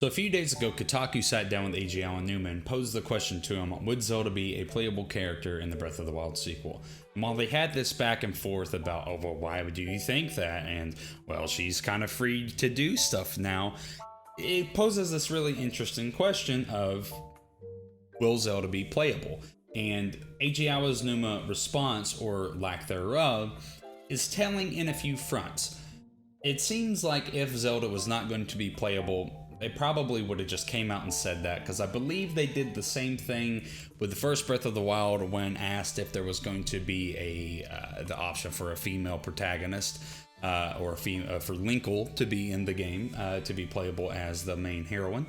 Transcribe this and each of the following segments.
So a few days ago, Kotaku sat down with AJ Aonuma and posed the question to him, would Zelda be a playable character in the Breath of the Wild sequel? And while they had this back and forth about, oh, well, why would you think that? And, well, she's kind of free to do stuff now. It poses this really interesting question of, will Zelda be playable? And AJ Aonuma's response, or lack thereof, is telling in a few fronts. It seems like if Zelda was not going to be playable, they probably would have just came out and said that, because I believe they did the same thing with the first Breath of the Wild when asked if there was going to be the option for a female protagonist, or for Linkle to be in the game, to be playable as the main heroine.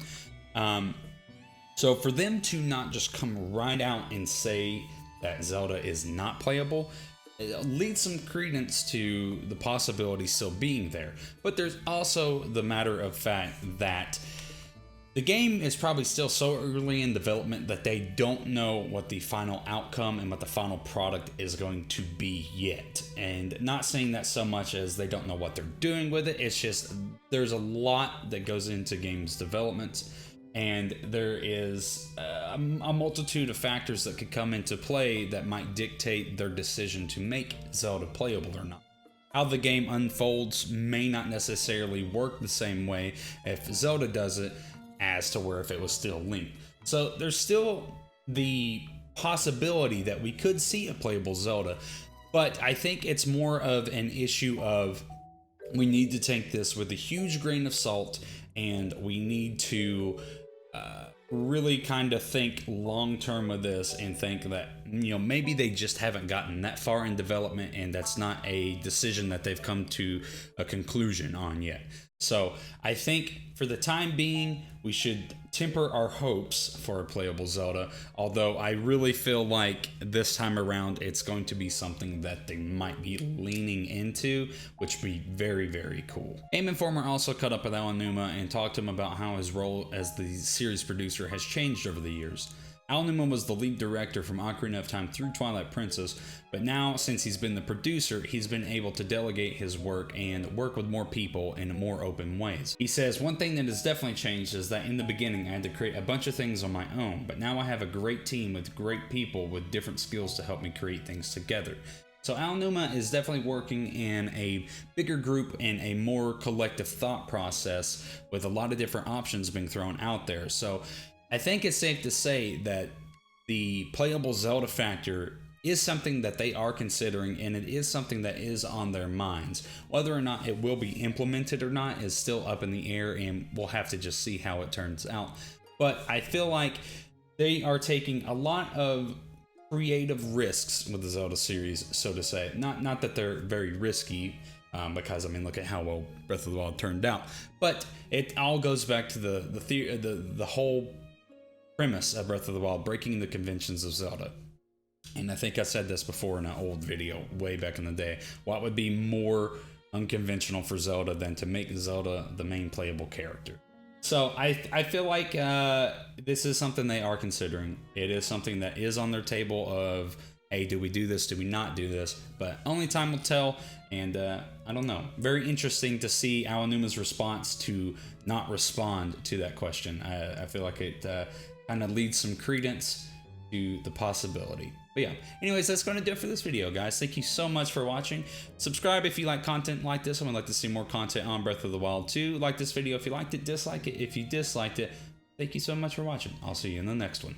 So for them to not just come right out and say that Zelda is not playable, it leads some credence to the possibility still being there. But there's also the matter of fact that the game is probably still so early in development that they don't know what the final outcome and what the final product is going to be yet. And not saying that so much as they don't know what they're doing with it, it's just there's a lot that goes into games development. And there is a multitude of factors that could come into play that might dictate their decision to make Zelda playable or not. How the game unfolds may not necessarily work the same way if Zelda does it as to where if it was still Link. So there's still the possibility that we could see a playable Zelda, but I think it's more of an issue of we need to take this with a huge grain of salt, and we need to really kind of think long term with this and think that, you know, maybe they just haven't gotten that far in development and that's not a decision that they've come to a conclusion on yet. So I think for the time being, we should temper our hopes for a playable Zelda, although I really feel like this time around it's going to be something that they might be leaning into, which would be very, very cool. Game Informer also caught up with Aonuma and talked to him about how his role as the series producer has changed over the years. Aonuma was the lead director from Ocarina of Time through Twilight Princess, but now, since he's been the producer, he's been able to delegate his work and work with more people in more open ways. He says, one thing that has definitely changed is that in the beginning I had to create a bunch of things on my own, but now I have a great team with great people with different skills to help me create things together. So Aonuma is definitely working in a bigger group and a more collective thought process with a lot of different options being thrown out there. So I think it's safe to say that the playable Zelda factor is something that they are considering, and it is something that is on their minds. Whether or not it will be implemented or not is still up in the air, and we'll have to just see how it turns out. But I feel like they are taking a lot of creative risks with the Zelda series, so to say. Not that they're very risky, because I mean, look at how well Breath of the Wild turned out. But it all goes back to the whole premise of Breath of the Wild, breaking the conventions of Zelda. And I think I said this before in an old video way back in the day. What would be more unconventional for Zelda than to make Zelda the main playable character? So I feel like this is something they are considering. It is something that is on their table of, hey, do we do this? Do we not do this? But only time will tell. And I don't know. Very interesting to see Aonuma's response to not respond to that question. I feel like it kind of leads some credence to the possibility. But yeah, anyways, that's going to do it for this video, guys. Thank you so much for watching. Subscribe if you like content like this and would like to see more content on Breath of the Wild 2. Like this video if you liked it, dislike it if you disliked it. Thank you so much for watching. I'll see you in the next one.